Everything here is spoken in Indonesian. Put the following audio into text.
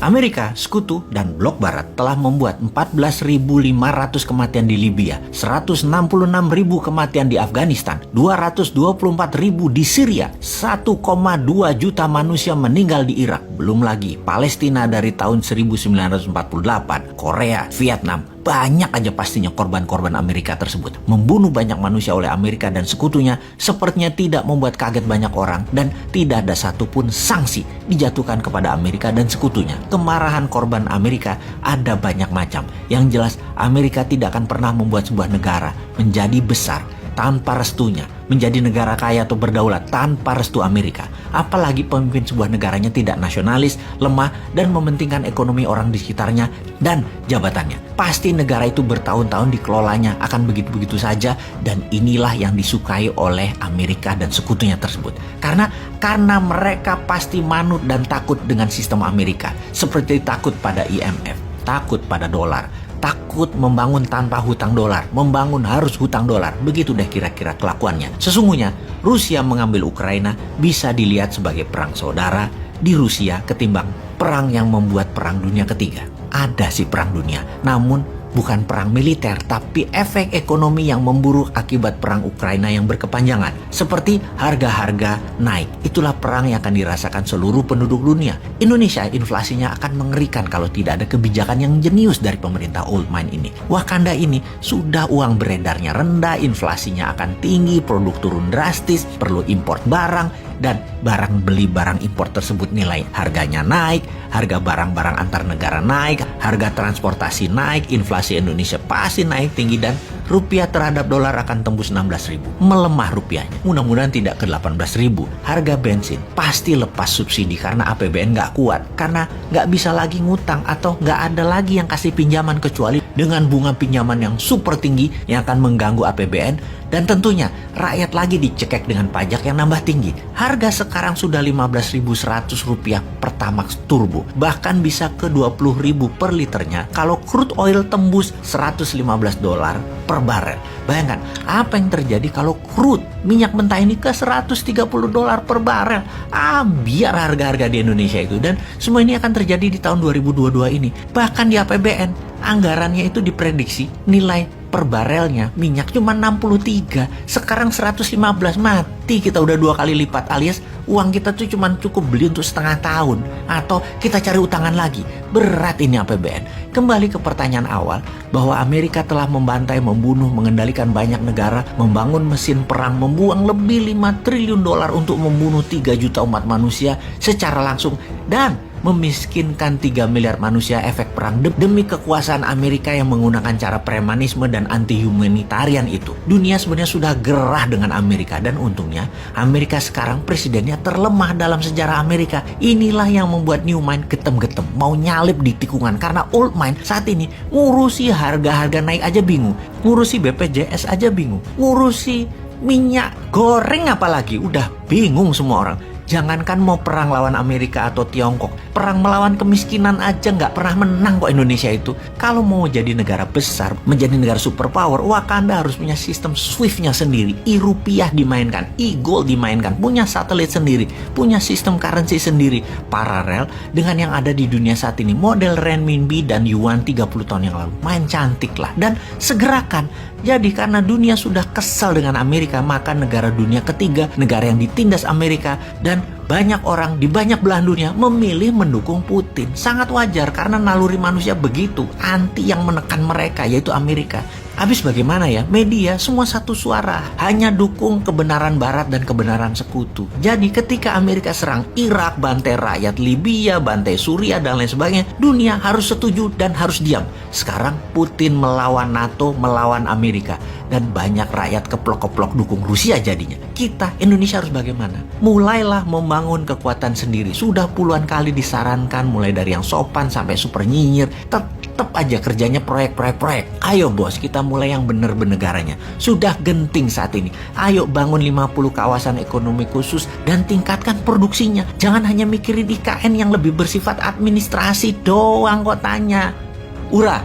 Amerika, Sekutu, dan Blok Barat telah membuat 14.500 kematian di Libya, 166.000 kematian di Afghanistan, 224.000 di Syria, 1,2 juta manusia meninggal di Irak. Belum lagi Palestina dari tahun 1948, Korea, Vietnam. Banyak aja pastinya korban-korban Amerika tersebut. Membunuh banyak manusia oleh Amerika dan sekutunya sepertinya tidak membuat kaget banyak orang, dan tidak ada satupun sanksi dijatuhkan kepada Amerika dan sekutunya. Kemarahan korban Amerika ada banyak macam. Yang jelas Amerika tidak akan pernah membuat sebuah negara menjadi besar tanpa restunya, menjadi negara kaya atau berdaulat tanpa restu Amerika. Apalagi pemimpin sebuah negaranya tidak nasionalis, lemah, dan mementingkan ekonomi orang di sekitarnya dan jabatannya. Pasti negara itu bertahun-tahun dikelolanya akan begitu-begitu saja, dan inilah yang disukai oleh Amerika dan sekutunya tersebut. Karena mereka pasti manut dan takut dengan sistem Amerika, seperti takut pada IMF, takut pada dolar, takut membangun tanpa hutang dolar, membangun harus hutang dolar. Begitu deh kira-kira kelakuannya. Sesungguhnya Rusia mengambil Ukraina bisa dilihat sebagai perang saudara di Rusia ketimbang perang yang membuat perang dunia ketiga. Ada sih perang dunia, namun bukan perang militer, tapi efek ekonomi yang memburuk akibat perang Ukraina yang berkepanjangan. Seperti harga-harga naik. Itulah perang yang akan dirasakan seluruh penduduk dunia. Indonesia inflasinya akan mengerikan kalau tidak ada kebijakan yang jenius dari pemerintah old mind ini. Wakanda ini sudah uang beredarnya rendah, inflasinya akan tinggi, produk turun drastis, perlu import barang, dan barang beli barang impor tersebut nilai harganya naik, harga barang-barang antar negara naik, harga transportasi naik, inflasi Indonesia pasti naik tinggi, dan rupiah terhadap dolar akan tembus 16.000. Melemah rupiahnya, mudah-mudahan tidak ke 18.000. Harga bensin pasti lepas subsidi karena APBN nggak kuat, karena nggak bisa lagi ngutang atau nggak ada lagi yang kasih pinjaman kecuali dengan bunga pinjaman yang super tinggi yang akan mengganggu APBN. Dan tentunya rakyat lagi dicekek dengan pajak yang nambah tinggi. Harga sekarang sudah 15.100 rupiah Pertamax Turbo, bahkan bisa ke 20.000 per liternya kalau crude oil tembus 115 dolar per barel. Bayangkan apa yang terjadi kalau crude minyak mentah ini ke 130 dolar per barel. Biar harga-harga di Indonesia itu, dan semua ini akan terjadi di tahun 2022 ini. Bahkan di APBN anggarannya itu diprediksi nilai per barelnya minyak cuma 63, sekarang 115. Mati kita udah 2 kali lipat, alias uang kita tuh cuma cukup beli untuk setengah tahun, atau kita cari utangan lagi. Berat ini APBN. Kembali ke pertanyaan awal, bahwa Amerika telah membantai, membunuh, mengendalikan banyak negara, membangun mesin perang, membuang lebih 5 triliun dolar untuk membunuh 3 juta umat manusia secara langsung, dan memiskinkan 3 miliar manusia efek perang demi kekuasaan Amerika yang menggunakan cara premanisme dan anti-humanitarian itu. Dunia sebenarnya sudah gerah dengan Amerika, dan untungnya Amerika sekarang presidennya terlemah dalam sejarah Amerika. Inilah yang membuat new mind getem-getem, mau nyalip di tikungan, karena old mind saat ini ngurusi harga-harga naik aja bingung, ngurusi BPJS aja bingung, ngurusi minyak goreng apalagi udah bingung semua orang. Jangankan mau perang lawan Amerika atau Tiongkok, perang melawan kemiskinan aja nggak pernah menang kok Indonesia itu. Kalau mau jadi negara besar, menjadi negara superpower, Wakanda harus punya sistem SWIFT-nya sendiri, e-rupiah dimainkan, e-gold dimainkan, punya satelit sendiri, punya sistem currency sendiri, paralel dengan yang ada di dunia saat ini, model renminbi dan yuan 30 tahun yang lalu. Main cantik lah, dan segerakan. Jadi karena dunia sudah kesal dengan Amerika, maka negara dunia ketiga, negara yang ditindas Amerika, dan banyak orang di banyak belahan dunia memilih mendukung Putin. Sangat wajar karena naluri manusia begitu, anti yang menekan mereka, yaitu Amerika. Habis bagaimana ya? Media semua satu suara, hanya dukung kebenaran Barat dan kebenaran sekutu. Jadi ketika Amerika serang Irak, bantai rakyat Libya, bantai Suriah dan lain sebagainya, dunia harus setuju dan harus diam. Sekarang Putin melawan NATO, melawan Amerika, dan banyak rakyat keplok-keplok dukung Rusia jadinya. Kita Indonesia harus bagaimana? Mulailah membangun kekuatan sendiri. Sudah puluhan kali disarankan, mulai dari yang sopan sampai super nyinyir, tetap aja kerjanya proyek. Ayo bos, kita mulai yang bener benegaranya. Sudah genting saat ini. Ayo bangun 50 kawasan ekonomi khusus dan tingkatkan produksinya. Jangan hanya mikirin IKN yang lebih bersifat administrasi doang kotanya. Ura,